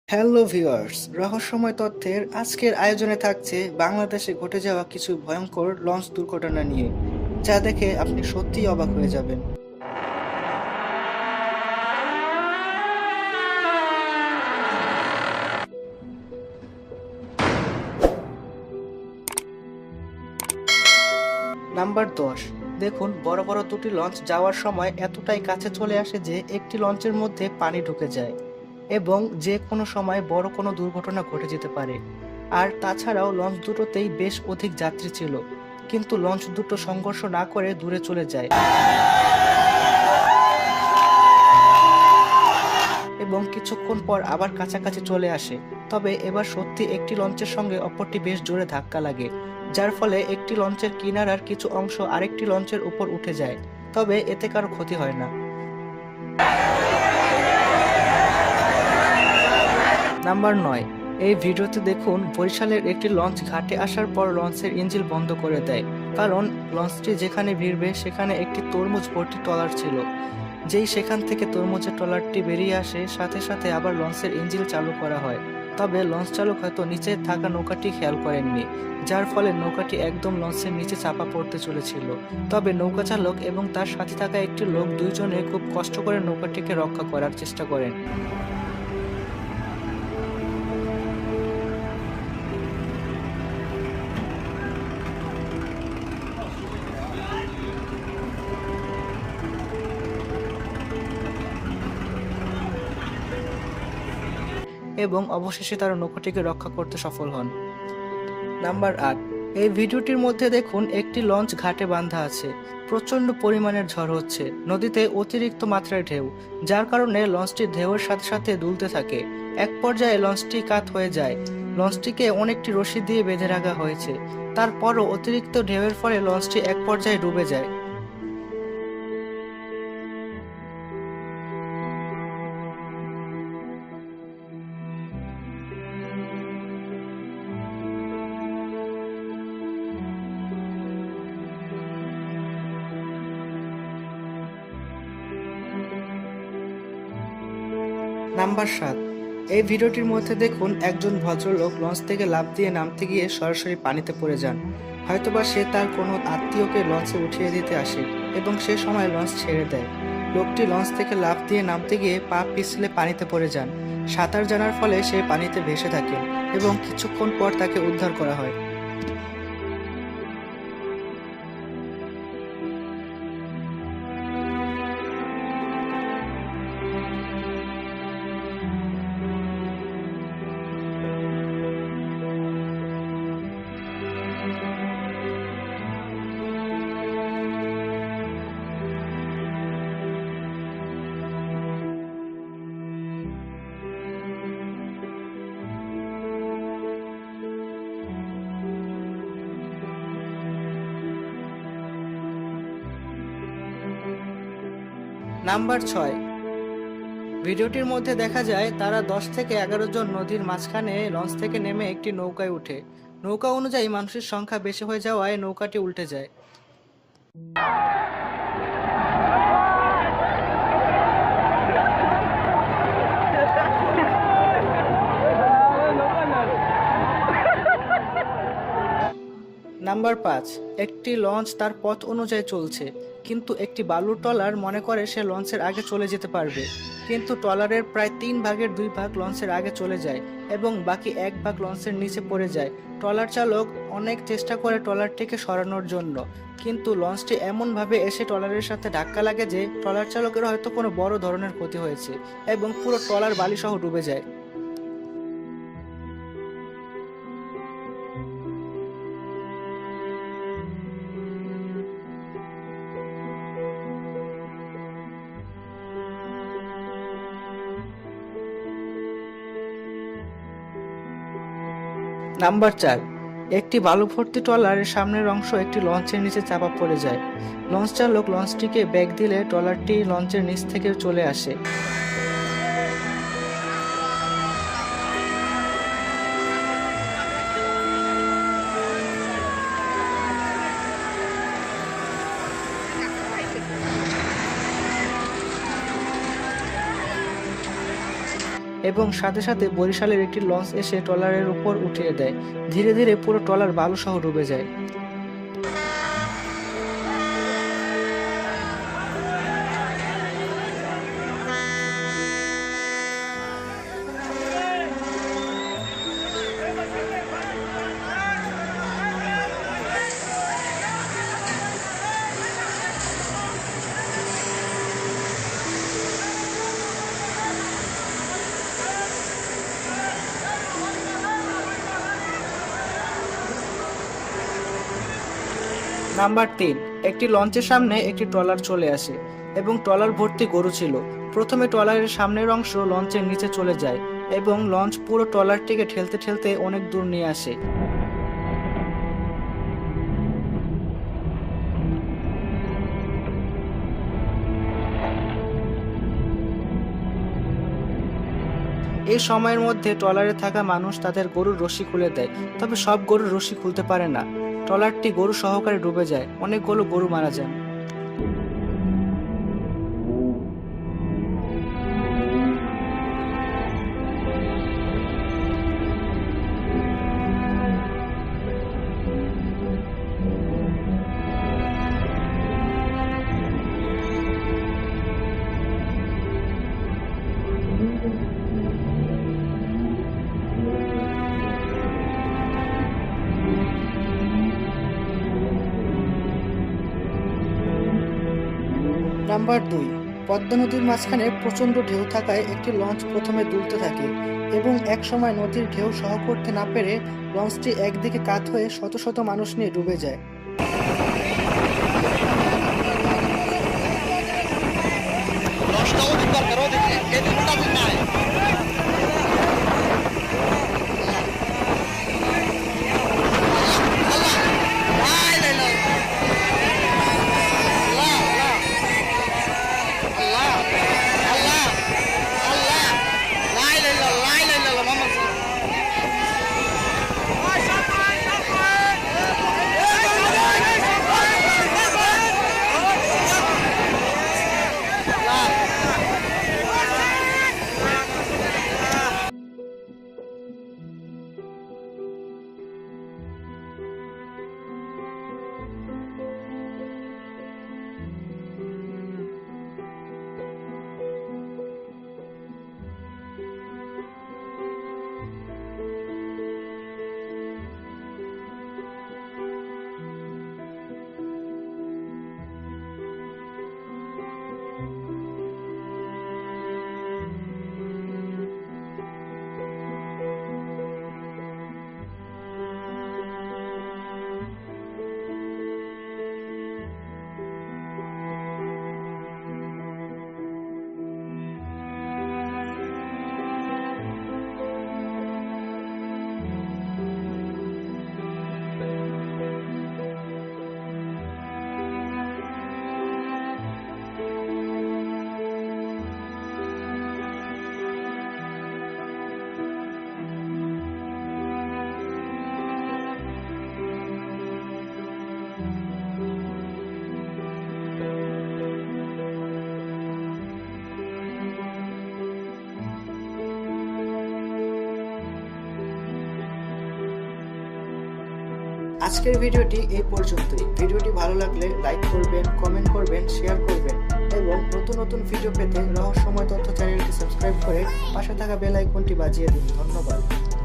Hello viewers, রহস্যময় তথ্যের আজকের আয়োজনে থাকছে বাংলাদেশে ঘটে যাওয়া কিছু ভয়ঙ্কর লঞ্চ দুর্ঘটনা নিয়ে, যা দেখে আপনি সত্যিই অবাক হয়ে যাবেন। নাম্বার 10। দেখুন, বড় বড় দুটি লঞ্চ যাওয়ার সময় এতটাই কাছে চলে আসে যে একটি লঞ্চের মধ্যে পানি ঢুকে যায় এবং যে কোনো সময় বড় কোনো দুর্ঘটনা ঘটে যেতে পারে। আর তাছাড়াও লঞ্চ দুটোতেই বেশ অধিক যাত্রী ছিল, কিন্তু লঞ্চ দুটো সংঘর্ষ না করে দূরে চলে যায় এবং কিছুক্ষণ পর আবার কাছাকাছি চলে আসে। তবে এবার সত্যি একটি লঞ্চের সঙ্গে অপরটি বেশ জোরে ধাক্কা লাগে, যার ফলে একটি লঞ্চের কিনারার কিছু অংশ আরেকটি লঞ্চের উপর উঠে যায়। তবে এতে কারো ক্ষতি হয় না। নাম্বার 9। এই ভিডিওতে দেখুন, বরিশালের একটি লঞ্চ ঘাটে আসার পর লঞ্চের ইঞ্জিন বন্ধ করে দেয়, কারণ লঞ্চটি যেখানে ভিড়বে সেখানে একটি তরমুজ ভর্তি ট্রলার ছিল। যেই সেখান থেকে তরমুজের ট্রলারটি বেরিয়ে আসে, সাথে সাথে আবার লঞ্চের ইঞ্জিন চালু করা হয়। তবে লঞ্চ চালক হয়তো নিচে থাকা নৌকাটি খেয়াল করেননি, যার ফলে নৌকাটি একদম লঞ্চের নিচে চাপা পড়তে চলেছিল। তবে নৌকা চালক এবং তার সাথে থাকা একটি লোক দুইজনে খুব কষ্ট করে নৌকাটিকে রক্ষা করার চেষ্টা করেন। এবং অবশেষে তারা নৌকাটিকে রক্ষা করতে সফল হন। নাম্বার 8। এই ভিডিওটির মধ্যে দেখুন, একটি লঞ্চ ঘাটে বাঁধা আছে। প্রচণ্ড পরিমাণের ঝড় হচ্ছে, নদীতে অতিরিক্ত মাত্রায় ঢেউ, যার কারণে লঞ্চটি ঢেউয়ের সাথে সাথে দুলতে থাকে। এক পর্যায়ে লঞ্চটি কাত হয়ে যায়। লঞ্চটিকে অনেকটি রশি দিয়ে বেঁধে রাখা হয়েছে। তারপরও অতিরিক্ত ঢেউয়ের ফলে লঞ্চটি এক পর্যায়ে ডুবে যায়। নাম্বার 7। এই ভিডিওটির মধ্যে দেখুন, একজন ভদ্রলোক লঞ্চ থেকে লাফ দিয়ে নামতে গিয়ে সরাসরি পানিতে পড়ে যান। হয়তোবা সে তার কোনো আত্মীয়কে লঞ্চে উঠিয়ে দিতে আসে এবং সে সময় লঞ্চ ছেড়ে দেয়। লোকটি লঞ্চ থেকে লাফ দিয়ে নামতে গিয়ে পা পিছলে পানিতে পড়ে যান। সাঁতার জানার ফলে সে পানিতে ভেসে থাকেন এবং কিছুক্ষণ পর তাকে উদ্ধার করা হয়। নাম্বার 6। ভিডিওটির মধ্যে দেখা যায় তারা 10 থেকে 11 জন নদীর মাঝখানে লঞ্চ থেকে নেমে একটি নৌকায় উঠে। নৌকা অনুযায়ী মানুষের সংখ্যা বেশি হয়ে যাওয়ায় নৌকাটি উল্টে যায়। নাম্বার 5। একটি লঞ্চ তার পথ অনুযায়ী চলছে, কিন্তু একটি বালুর ট্রলার মনে করে সে লঞ্চের আগে চলে যেতে পারবে। কিন্তু ট্রলারের প্রায় 3 ভাগের 2 ভাগ লঞ্চের আগে চলে যায় এবং বাকি 1 ভাগ লঞ্চের নিচে পড়ে যায়। ট্রলার চালক অনেক চেষ্টা করে ট্রলারটিকে সরানোর জন্য, কিন্তু লঞ্চটি এমনভাবে এসে ট্রলারের সাথে ধাক্কা লাগে যে ট্রলার চালকের হয়তো কোনো বড় ধরনের ক্ষতি হয়েছে এবং পুরো ট্রলার বালিসহ ডুবে যায়। নাম্বার 4। একটি বালু ভর্তি ট্রলারের সামনের অংশ একটি লঞ্চের নিচে চাপা পড়ে যায়। লঞ্চ চালক লঞ্চটিকে ব্যাগ দিলে ট্রলারটি লঞ্চের নিচ থেকে চলে আসে। এবং সাথে সাথে বরিশালের একটি লঞ্চ এসে ট্রলারের উপর উঠিয়ে দেয়। ধীরে ধীরে পুরো ট্রলার বালুসহ ডুবে যায়। নাম্বার 3, একটি লঞ্চের সামনে একটি ট্রলার চলে আসে এবং ট্রলার ভর্তি গরু ছিল। প্রথমে ট্রলারের সামনের অংশ লঞ্চের নিচে চলে যায় এবং লঞ্চ পুরো ট্রলারটিকে ঠেলতে ঠেলতে অনেক দূর নিয়ে আসে। এই সময়ের মধ্যে ট্রলারে থাকা মানুষ তাদের গরুর রশি খুলে দেয়, তবে সব গরুর রশি খুলতে পারে না। ট্রলারটি গরু সহকারে ডুবে যায়, অনেকগুলো গরু মারা যায়। নাম্বার 2, পদ্মা নদীর মাঝখানে প্রচণ্ড ঢেউ থাকায় একটি লঞ্চ প্রথমে দুলতে থাকে এবং এক সময় নদীর ঢেউ সহ করতে না পেরে লঞ্চটি একদিকে কাত হয়ে শত শত মানুষ নিয়ে ডুবে যায়। আজকের ভিডিওটি এই পর্যন্তই। ভিডিওটি ভালো লাগলে লাইক করবেন, কমেন্ট করবেন, শেয়ার করবেন এবং নতুন নতুন ভিডিও পেতে রহস্যময় তথ্য চ্যানেলটি সাবস্ক্রাইব করে পাশে থাকা বেল আইকনটি বাজিয়ে দিন। ধন্যবাদ।